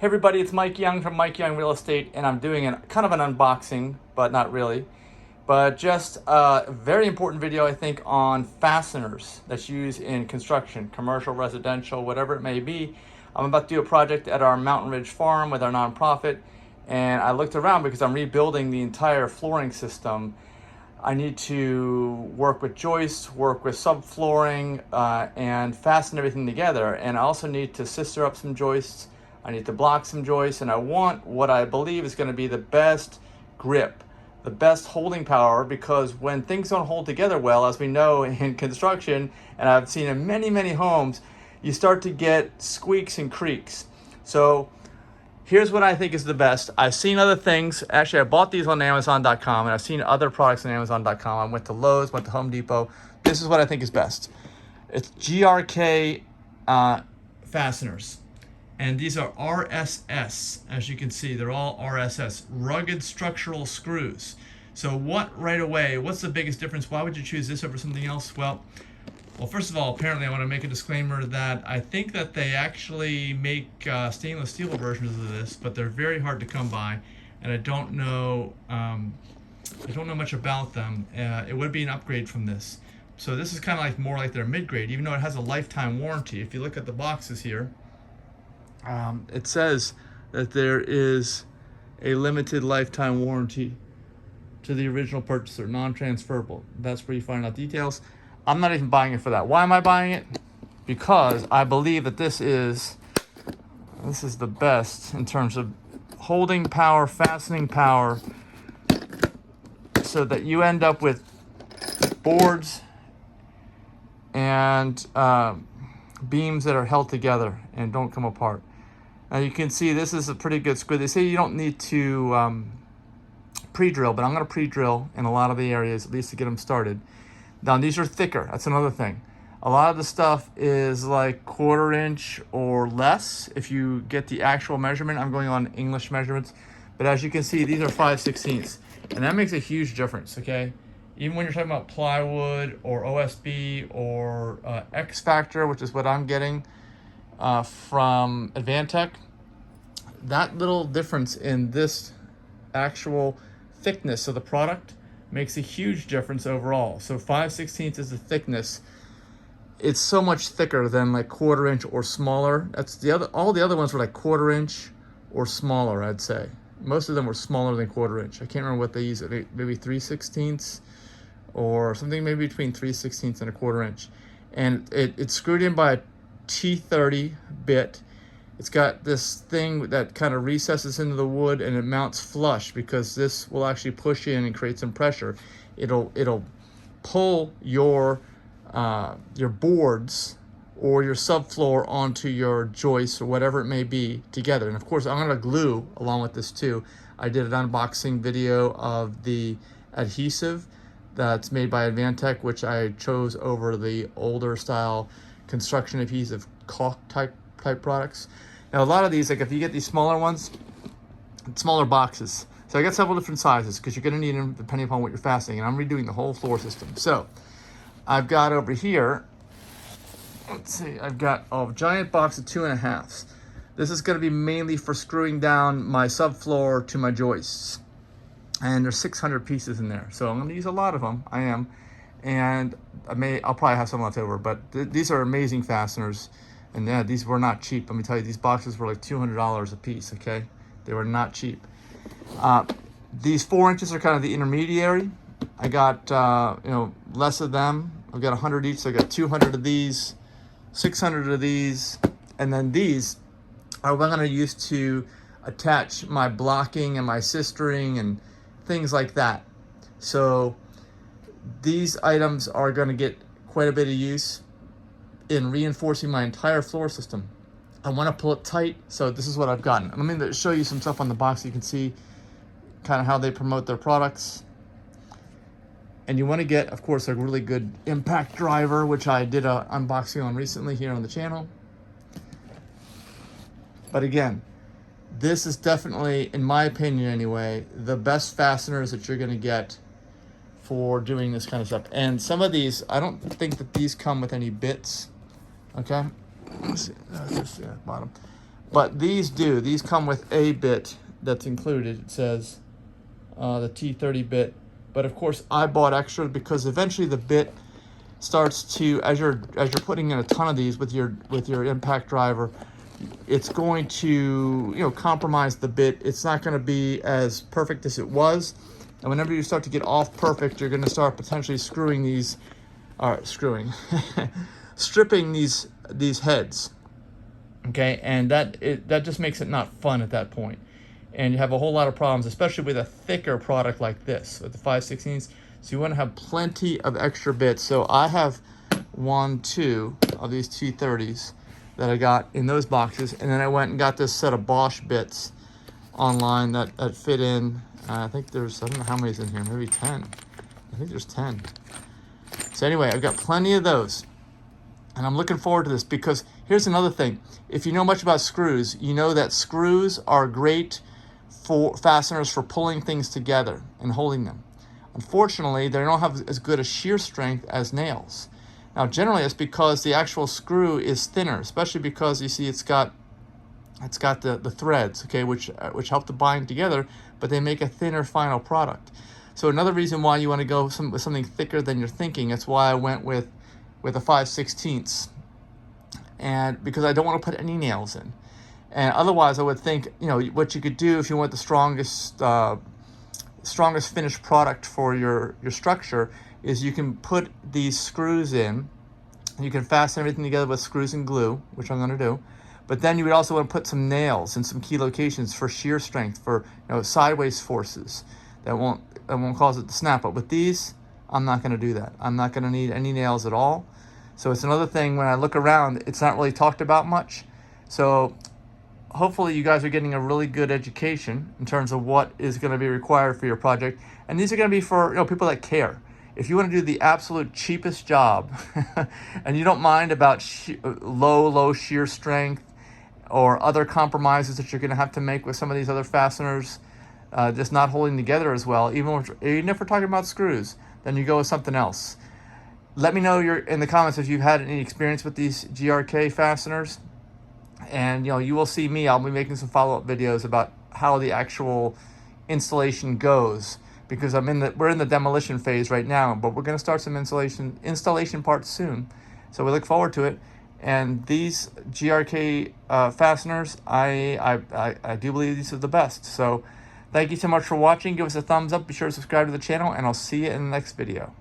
Hey everybody, it's Mike Young from Mike Young Real Estate, and I'm doing kind of an unboxing, but not really. But just a very important video, I think, on fasteners that's used in construction, commercial, residential, whatever it may be. I'm about to do a project at our Mountain Ridge farm with our nonprofit, and I looked around because I'm rebuilding the entire flooring system. I need to work with joists, work with subflooring, and fasten everything together. And I also need to sister up some joists. I need to block some joists, and I want what I believe is going to be the best grip, the best holding power, because when things don't hold together well, as we know in construction, and I've seen in many, many homes, you start to get squeaks and creaks. So here's what I think is the best. I've seen other things. Actually, I bought these on Amazon.com, and I've seen other products on Amazon.com. I went to Lowe's, went to Home Depot. This is what I think is best. It's GRK fasteners. And these are RSS. As you can see, they're all RSS, rugged structural screws. So what's the biggest difference? Why would you choose this over something else? Well, first of all, apparently I want to make a disclaimer that I think that they actually make stainless steel versions of this, but they're very hard to come by, and I don't know much about them. It would be an upgrade from this. So this is kind of like more like their mid-grade, even though it has a lifetime warranty. If you look at the boxes here, it says that there is a limited lifetime warranty to the original purchaser, non-transferable. That's where you find out details. I'm not even buying it for that. Why am I buying it? Because I believe that this is the best in terms of holding power, fastening power, so that you end up with boards and beams that are held together and don't come apart. Now you can see this is a pretty good screw. They say you don't need to pre-drill, but I'm going to pre-drill in a lot of the areas, at least to get them started. Now these are thicker. That's another thing. A lot of the stuff is like 1/4 inch or less. If you get the actual measurement, I'm going on English measurements, but as you can see, these are 5/16, and that makes a huge difference. Okay, even when you're talking about plywood or OSB or X Factor, which is what I'm getting from Advantech, that little difference in this actual thickness of the product makes a huge difference overall. So 5/16 is the thickness. It's so much thicker than like 1/4 inch or smaller. That's all the other ones were like 1/4 inch or smaller, I'd say. Most of them were smaller than 1/4 inch. I can't remember what they use, maybe 3/16 or something, maybe between 3/16 and 1/4 inch. And it's screwed in by a T-30 bit. It's got this thing that kind of recesses into the wood, and it mounts flush because this will actually push in and create some pressure. It'll pull your boards or your subfloor onto your joists or whatever it may be together. And of course, I'm going to glue along with this too. I did an unboxing video of the adhesive that's made by Advantech, which I chose over the older style construction adhesive caulk type products. Now a lot of these, like if you get these smaller ones, smaller boxes. So I got several different sizes because you're going to need them depending upon what you're fastening. And I'm redoing the whole floor system. So I've got over here, let's see, I've got a giant box of 2.5s. This is going to be mainly for screwing down my subfloor to my joists. And there's 600 pieces in there. So I'm going to use a lot of them. I am. And I'll probably have some left over, but these are amazing fasteners. And yeah, these were not cheap. Let me tell you, these boxes were like $200 a piece, okay? They were not cheap. These 4 inches are kind of the intermediary. I got, less of them. I've got 100 each, so I got 200 of these, 600 of these, and then these are what I'm going to use to attach my blocking and my sistering and things like that. So these items are going to get quite a bit of use in reinforcing my entire floor system. I want to pull it tight, so this is what I've gotten. Let me show you some stuff on the box so you can see kind of how they promote their products. And you want to get, of course, a really good impact driver, which I did an unboxing on recently here on the channel. But again, this is definitely, in my opinion anyway, the best fasteners that you're going to get for doing this kind of stuff. And some of these, I don't think that these come with any bits. Okay, let's see, that's just the bottom. But these come with a bit that's included. It says the T-30 bit. But of course I bought extras because eventually the bit starts to, as you're putting in a ton of these with your impact driver, it's going to compromise the bit. It's not going to be as perfect as it was, and whenever you start to get off perfect, you're going to start potentially stripping these heads. Okay, and that just makes it not fun at that point, and you have a whole lot of problems, especially with a thicker product like this with the 5/16. So you want to have plenty of extra bits. So I have 2 of these T-30s that I got in those boxes, and then I went and got this set of Bosch bits online that fit in. I think there's, I don't know how many's in here, maybe 10. I think there's 10. So anyway, I've got plenty of those, and I'm looking forward to this because here's another thing. If you know much about screws, you know that screws are great for fasteners for pulling things together and holding them. Unfortunately, they don't have as good a shear strength as nails. Now, generally, it's because the actual screw is thinner, especially because you see it's got the threads, okay, which help to bind together, but they make a thinner final product. So another reason why you want to go with something thicker than you're thinking. That's why I went with a 5/16, and because I don't want to put any nails in. And otherwise, I would think what you could do if you want the strongest finished product for your structure is you can put these screws in. You can fasten everything together with screws and glue, which I'm going to do. But then you would also want to put some nails in some key locations for shear strength, for sideways forces that won't cause it to snap. But with these, I'm not going to do that. I'm not going to need any nails at all. So it's another thing, when I look around, it's not really talked about much. So hopefully you guys are getting a really good education in terms of what is going to be required for your project. And these are going to be for people that care. If you want to do the absolute cheapest job and you don't mind about low shear strength or other compromises that you're going to have to make with some of these other fasteners, just not holding together as well, even if we're talking about screws, then you go with something else. Let me know in the comments if you've had any experience with these GRK fasteners. And you will see me. I'll be making some follow-up videos about how the actual installation goes, because we're in the demolition phase right now, but we're going to start some installation parts soon. So we look forward to it. And these GRK fasteners, I do believe these are the best. So thank you so much for watching. Give us a thumbs up. Be sure to subscribe to the channel, and I'll see you in the next video.